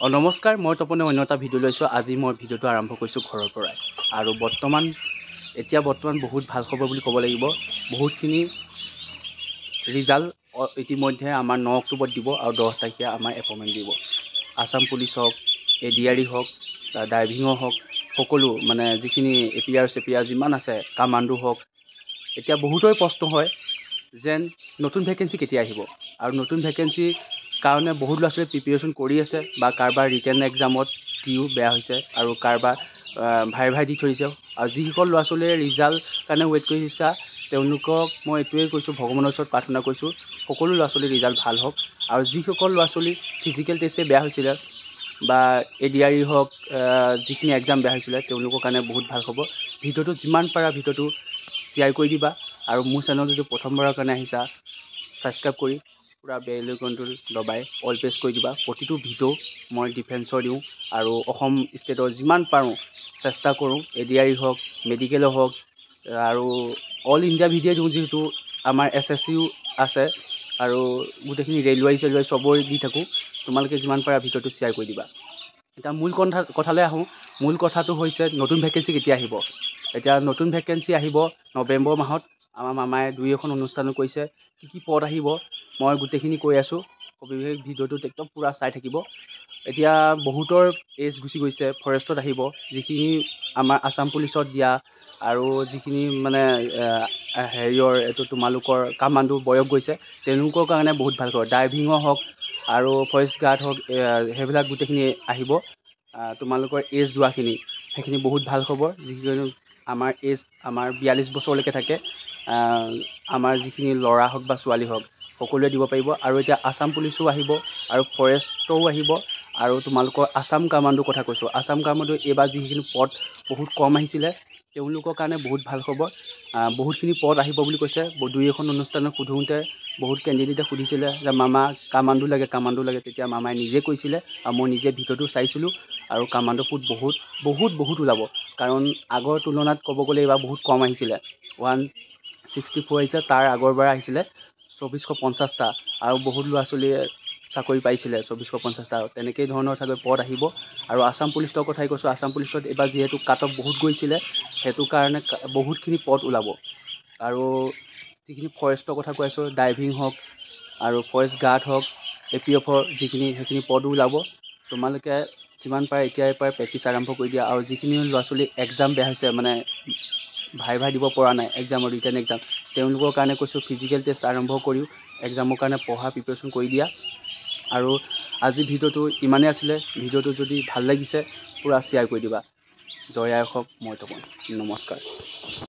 নমস্কাৰ, মই তপনে অন্য এটা ভিডিঅ' লৈছোঁ। আজি মই ভিডিঅ'টো আৰম্ভ কৰিছোঁ ঘৰৰ পৰাই। আৰু বৰ্তমান বহুত ভাল খবৰ বুলি ক'ব লাগিব। বহুতখিনি ৰিজাল্ট ইতিমধ্যে আমাৰ 9 অক্টোবৰত দিব আৰু 10 তাৰিখে আমাৰ এপইণ্টমেণ্ট দিব। আছাম পুলিচ হওক, ADRE হওক, ড্ৰাইভিঙৰ হওক, সকলো মানে যিখিনি APR যিমান আছে, কামাণ্ডো হওক। এতিয়া বহুতৰে প্ৰশ্ন হয় যেন নতুন ভেকেঞ্চি কেতিয়া আহিব, আৰু নতুন ভেকেঞ্চিৰ কাৰণে বহুত ল'ৰা ছোৱালীয়ে প্ৰিপেৰেশ্যন কৰি আছে, বা কাৰোবাৰ ৰিটেন এক্সামত দিও বেয়া হৈছে, আৰু কাৰোবাৰ ভাই দি থৈছে। আৰু যিসকল ল'ৰা ছোৱালীয়ে ৰিজাল্ট কাৰণে ৱেইট কৰি ইচ্ছা, তেওঁলোকক মই এইটোৱে কৈছোঁ, ভগৱানৰ ওচৰত প্ৰাৰ্থনা কৰিছোঁ সকলো ল'ৰা ছোৱালীৰ ৰিজাল্ট ভাল হওক। আৰু যিসকল ল'ৰা ছোৱালী ফিজিকেল টেষ্টে বেয়া হৈছিলে, বা ADRE হওক, যিখিনি এক্সাম বেয়া হৈছিলে, তেওঁলোকৰ কাৰণে বহুত ভাল হ'ব। ভিডিঅ'টো যিমান পাৰা ভিডিঅ'টো শ্বেয়াৰ কৰি দিবা। আৰু মোৰ চেনেল যদি প্ৰথমবাৰৰ কাৰণে আহিছা, ছাবস্ক্ৰাইব কৰি পূৰা বেল আইকনটো দবাই অল প্ৰেছ কৰি দিবা। প্ৰতিটো ভিডিঅ' মই ডিফেন্সৰ দিওঁ, আৰু অসম ষ্টেটৰ যিমান পাৰোঁ চেষ্টা কৰোঁ। ADRE হওক, মেডিকেলৰ হওক, আৰু অল ইণ্ডিয়া ভিডিঅ' দিওঁ, যিহেতু আমাৰ SSCও আছে, আৰু গোটেইখিনি ৰেলৱে চবৰে দি থাকোঁ। তোমালোকে যিমান পাৰা ভিডিঅ'টো শ্বেয়াৰ কৰি দিবা। এতিয়া মূল কথালৈ আহোঁ। মূল কথাটো হৈছে নতুন ভেকেঞ্চি কেতিয়া আহিব। এতিয়া নতুন ভেকেঞ্চি আহিব নৱেম্বৰ মাহত। আমাৰ মামাই 2-এখন অনুষ্ঠানো কৰিছে। কি পদ আহিব মই গোটেইখিনি কৈ আছোঁ। সবিশেষ ভিডিঅ'টোত একদম পূৰা চাই থাকিব। এতিয়া বহুতৰ এজ গুচি গৈছে, ফৰেষ্টত আহিব। যিখিনি আমাৰ আছাম পুলিচত দিয়া, আৰু যিখিনি মানে এইটো তোমালোকৰ কামাণ্ডো বয়স গৈছে, তেওঁলোকৰ কাৰণে বহুত ভাল খবৰ। ড্ৰাইভিঙৰ হওক আৰু ফৰেষ্ট গাৰ্ড হওক, সেইবিলাক গোটেইখিনি আহিব। তোমালোকৰ এজ যোৱাখিনি, সেইখিনি বহুত ভাল খবৰ। যিখিনি আমাৰ এজ 42 বছৰলৈকে থাকে, আমাৰ যিখিনি ল'ৰা হওক বা ছোৱালী হওক, সকলোৱে দিব পাৰিব। আৰু এতিয়া আছাম পুলিচো আহিব, আৰু ফৰেষ্টও আহিব, আৰু তোমালোকৰ আছাম কামাণ্ডোৰ কথা কৈছোঁ। আছাম কামাণ্ডো এইবাৰ যিখিনি পদ বহুত কম আহিছিলে, তেওঁলোকৰ কাৰণে বহুত ভাল খবৰ। বহুতখিনি পদ আহিব বুলি কৈছে। 2-এখন অনুষ্ঠানত সোধোতে বহুত কেণ্ডিডেটে সুধিছিলে যে মামা কামাণ্ডো লাগে। তেতিয়া মামাই নিজে কৈছিলে, আৰু মই নিজে ভিডিঅ'টো চাইছিলোঁ। আৰু কামাণ্ডো পোষ্ট বহুত ওলাব, কাৰণ আগৰ তুলনাত ক'ব গ'লে এইবাৰ বহুত কম আহিছিলে। 164 আহিছে, তাৰ আগৰবাৰ আহিছিলে 2450টা, আৰু বহুত ল'ৰা ছোৱালীয়ে চাকৰি পাইছিলে 2450টা। তেনেকেই ধৰণৰ চাগৈ পদ আহিব। আৰু আছাম পুলিচৰ কথাই কৈছোঁ। আছাম পুলিচত এইবাৰ যিহেতু কাট অফ বহুত গৈছিলে, সেইটো কাৰণে বহুতখিনি পদ ওলাব। আৰু যিখিনি ফৰেষ্টৰ কথা কৈ আছোঁ, ড্ৰাইভিং হওক আৰু ফৰেষ্ট গাৰ্ড হওক, APFৰ সেইখিনি পদো ওলাব। তোমালোকে যিমান পাৰে এতিয়াৰ পৰাই প্ৰেক্টিচ আৰম্ভ কৰি দিয়া। আৰু যিখিনি ল'ৰা ছোৱালী এক্সাম বেয়া হৈছে, মানে ভাই দিব পৰা নাই এক্সামৰ ৰিটেন এক্সাম, তেওঁলোকৰ কাৰণে কৈছোঁ ফিজিকেল টেষ্ট আৰম্ভ কৰিও এক্সামৰ কাৰণে পঢ়া প্ৰিপেৰেশ্যন কৰি দিয়া। আৰু আজি ভিডিঅ'টো ইমানেই আছিলে। ভিডিঅ'টো যদি ভাল লাগিছে পূৰা শ্বেয়াৰ কৰি দিবা। জয় আই অসম, মই তপন। নমস্কাৰ।